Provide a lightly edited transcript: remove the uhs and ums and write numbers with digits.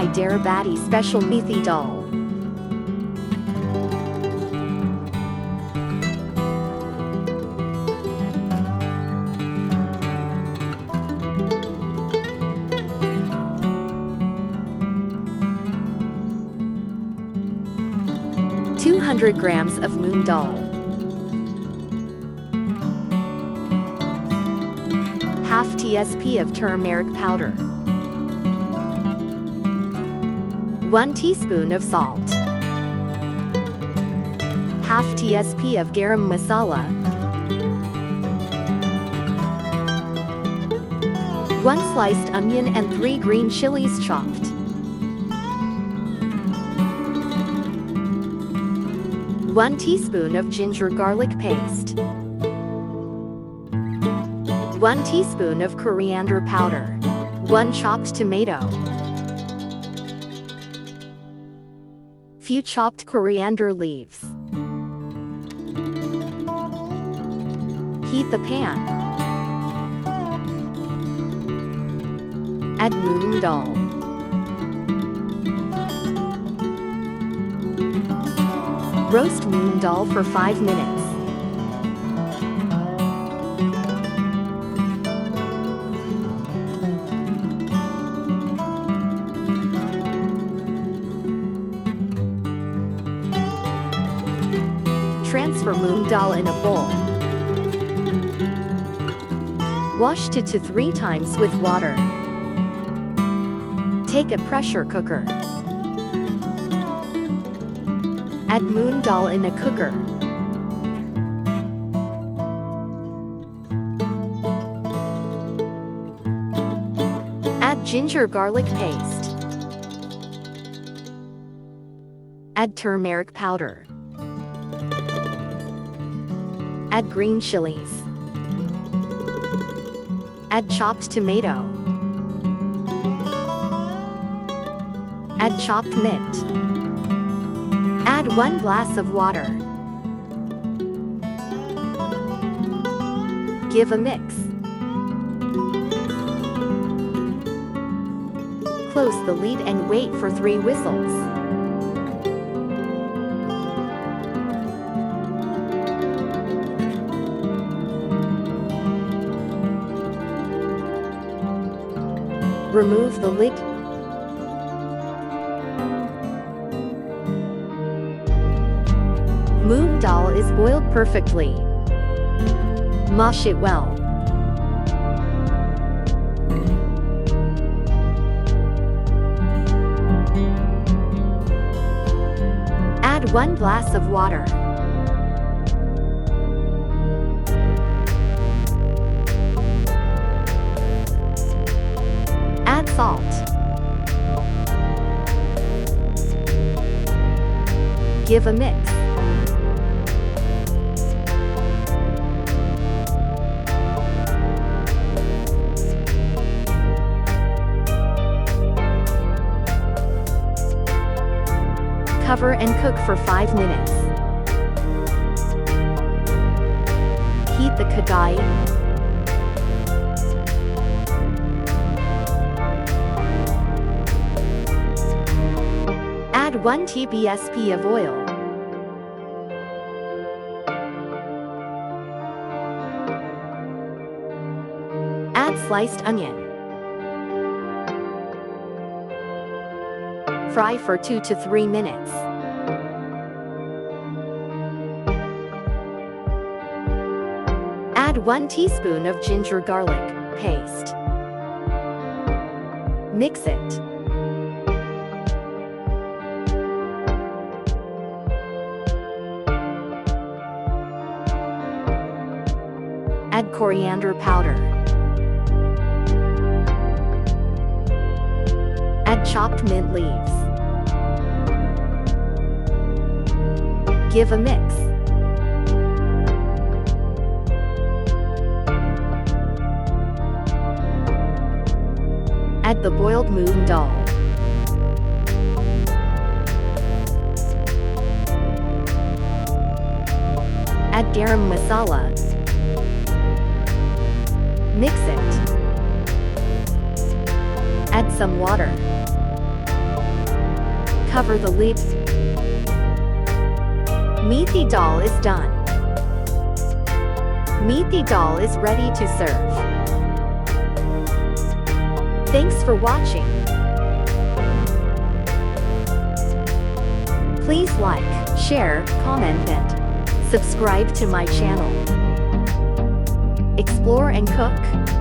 Hyderabadi special meethi dal. "200 grams of moong dal, half tsp of turmeric powder, 1 teaspoon of salt, half tsp of garam masala, 1 sliced onion and 3 green chilies chopped, 1 teaspoon of ginger garlic paste, 1 teaspoon of coriander powder, 1 chopped tomato, few chopped coriander leaves. Heat the pan. Add moong dal. Roast moong dal for 5 minutes. Transfer moong dal in a bowl. Wash 2 to 3 times with water. Take a pressure cooker. Add moong dal in a cooker. Add ginger garlic paste. Add turmeric powder. Add green chilies. Add chopped tomato. Add chopped mint. Add 1 glass of water. Give a mix. Close the lid and wait for 3 whistles. Remove the lid. Moong dal is boiled perfectly. Mash it well. Add 1 glass of water. Add salt. Give a mix. Cover and cook for 5 minutes. Heat the kadai. Add 1 tsp of oil. Add sliced onion. Fry for 2 to 3 minutes. Add 1 teaspoon of ginger garlic paste. Mix it. Add coriander powder. Add chopped mint leaves. Give a mix. Add the boiled moong dal. Add garam masala. Mix it. Add some water. Cover the lid. Meethi dal is done. Meethi dal is ready to serve. Thanks for watching. Please like, share, comment and subscribe to my channel. Explore and cook.